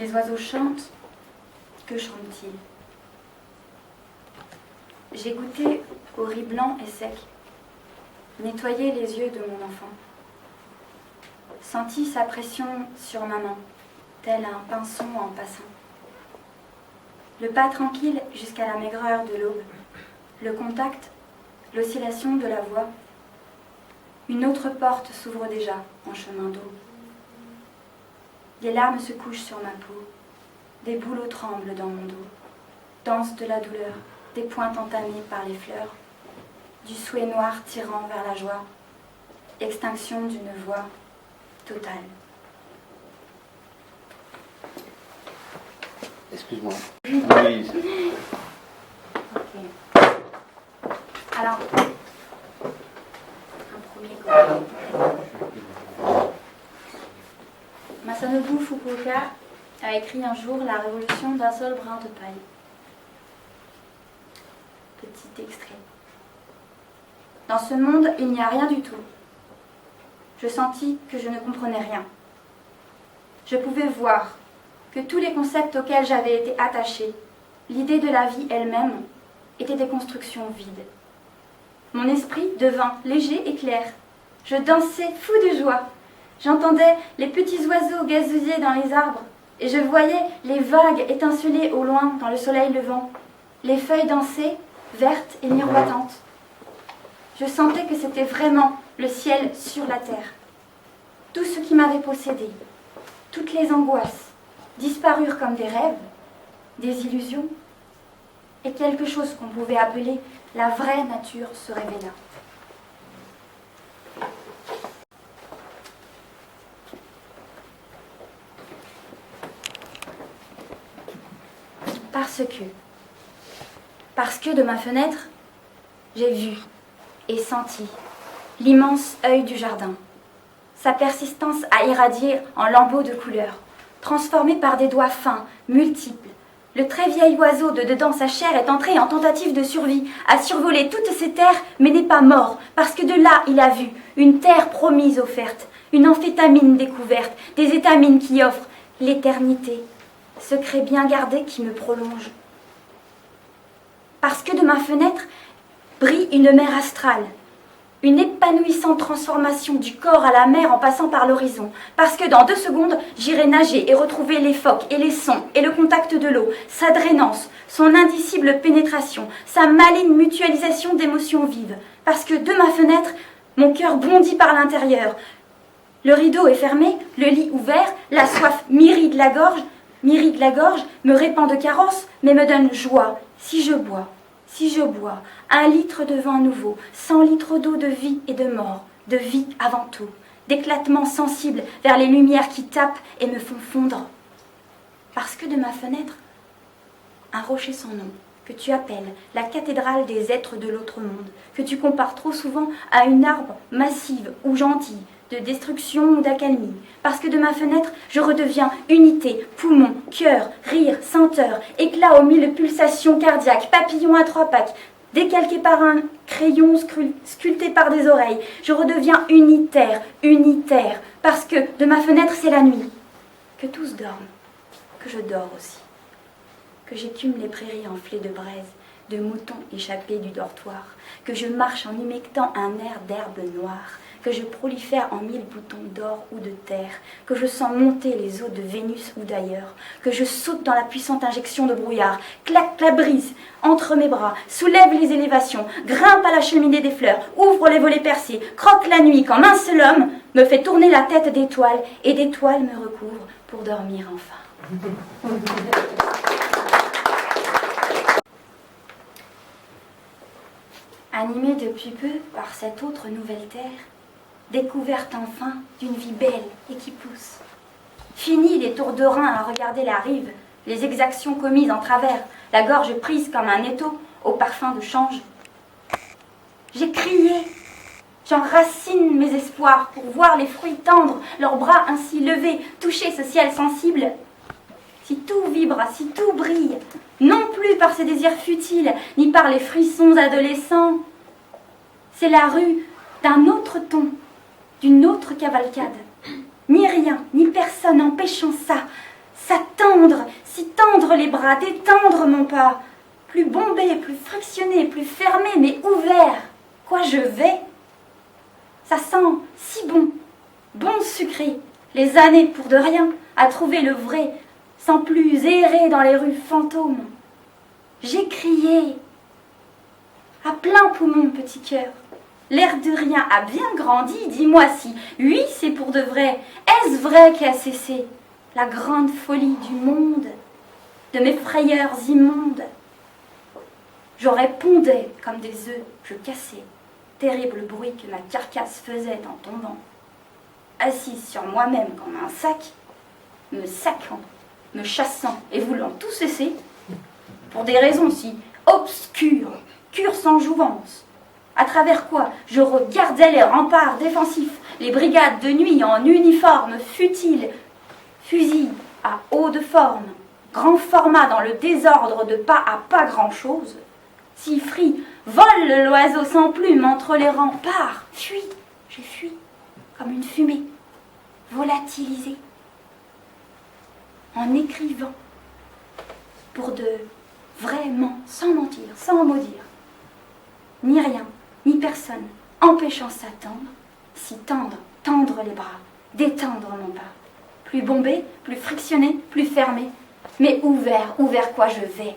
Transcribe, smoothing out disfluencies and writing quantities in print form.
les oiseaux chantent, que chantent-ils? J'ai goûté au riz blanc et sec, nettoyé les yeux de mon enfant, senti sa pression sur ma main, tel un pinceau en passant. Le pas tranquille jusqu'à la maigreur de l'aube, le contact, l'oscillation de la voix. Une autre porte s'ouvre déjà en chemin d'eau. Des larmes se couchent sur ma peau, des bouleaux tremblent dans mon dos. Danse de la douleur, des pointes entamées par les fleurs, du souhait noir tirant vers la joie, extinction d'une voix totale. Excuse-moi. Oui. Ok. Alors, un premier couplet. Masanobu Fukuoka a écrit un jour La révolution d'un seul brin de paille. Petit extrait. Dans ce monde, il n'y a rien du tout. Je sentis que je ne comprenais rien. Je pouvais voir que tous les concepts auxquels j'avais été attachée, l'idée de la vie elle-même, étaient des constructions vides. Mon esprit devint léger et clair. Je dansais fou de joie. J'entendais les petits oiseaux gazouiller dans les arbres et je voyais les vagues étinceler au loin dans le soleil levant. Les feuilles dansaient, vertes et miroitantes. Je sentais que c'était vraiment le ciel sur la terre. Tout ce qui m'avait possédé, toutes les angoisses, disparurent comme des rêves, des illusions, et quelque chose qu'on pouvait appeler la vraie nature se révéla. Parce que de ma fenêtre, j'ai vu et senti l'immense œil du jardin, sa persistance à irradier en lambeaux de couleurs, transformé par des doigts fins, multiples. Le très vieil oiseau de dedans sa chair est entré en tentative de survie, a survolé toutes ces terres, mais n'est pas mort, parce que de là il a vu une terre promise offerte, une amphétamine découverte, des étamines qui offrent l'éternité, secret bien gardé qui me prolonge. Parce que de ma fenêtre brille une mer astrale, une épanouissante transformation du corps à la mer en passant par l'horizon. Parce que dans 2 secondes, j'irai nager et retrouver les phoques et les sons et le contact de l'eau, sa drainance, son indicible pénétration, sa maligne mutualisation d'émotions vives. Parce que de ma fenêtre, mon cœur bondit par l'intérieur. Le rideau est fermé, le lit ouvert, la soif m'irrigue la gorge, me répand de carences, mais me donne joie. Si je bois, 1 litre de vin nouveau, 100 litres d'eau de vie et de mort, de vie avant tout, d'éclatement sensible vers les lumières qui tapent et me font fondre. Parce que de ma fenêtre, un rocher sans nom, que tu appelles la cathédrale des êtres de l'autre monde, que tu compares trop souvent à une arbre massive ou gentille, de destruction ou d'accalmie. Parce que de ma fenêtre, je redeviens unité, poumon, cœur, rire, senteur, éclat aux 1000 pulsations cardiaques, papillon à 3 pattes, décalqué par un crayon, sculpté par des oreilles. Je redeviens unitaire, parce que de ma fenêtre, c'est la nuit. Que tous dorment, que je dors aussi. Que j'écume les prairies enflées de braise, de moutons échappés du dortoir. Que je marche en humectant un air d'herbe noire. Que je prolifère en 1000 boutons d'or ou de terre, que je sens monter les eaux de Vénus ou d'ailleurs, que je saute dans la puissante injection de brouillard, claque la brise entre mes bras, soulève les élévations, grimpe à la cheminée des fleurs, ouvre les volets percés, croque la nuit quand un seul homme me fait tourner la tête d'étoiles et d'étoiles me recouvrent pour dormir enfin. Animée depuis peu par cette autre nouvelle terre, découverte enfin d'une vie belle et qui pousse. Fini les tours de rein à regarder la rive, les exactions commises en travers, la gorge prise comme un étau au parfum de change. J'ai crié, j'enracine mes espoirs pour voir les fruits tendres, leurs bras ainsi levés, toucher ce ciel sensible. Si tout vibre, si tout brille, non plus par ces désirs futiles, ni par les frissons adolescents, c'est la rue d'un autre ton, d'une autre cavalcade. Ni rien, ni personne empêchant ça, s'attendre, si tendre les bras, détendre mon pas, plus bombé, plus frictionné, plus fermé, mais ouvert. Quoi je vais? Ça sent si bon, bon sucré, les années pour de rien, à trouver le vrai, sans plus errer dans les rues fantômes. J'ai crié, à plein poumon, petit cœur. L'air de rien a bien grandi, dis-moi si, oui, c'est pour de vrai. Est-ce vrai qu'a cessé la grande folie du monde, de mes frayeurs immondes? J'aurais pondé comme des œufs, je cassais, terrible bruit que ma carcasse faisait en tombant. Assise sur moi-même comme un sac, me saquant, me chassant et voulant tout cesser, pour des raisons si obscures, cure sans jouvence, à travers quoi je regardais les remparts défensifs, les brigades de nuit en uniforme futile, fusils à haut de forme, grand format dans le désordre de pas à pas grand-chose. Si frit, vole l'oiseau sans plume entre les rangs, pars, fuis, j'ai fui, comme une fumée, volatilisée, en écrivant, pour de vraiment, sans mentir, sans maudire, ni rien, ni personne, empêchant s'attendre, si tendre, tendre les bras, détendre mon pas, plus bombé, plus frictionné, plus fermé, mais ouvert, ouvert quoi je vais.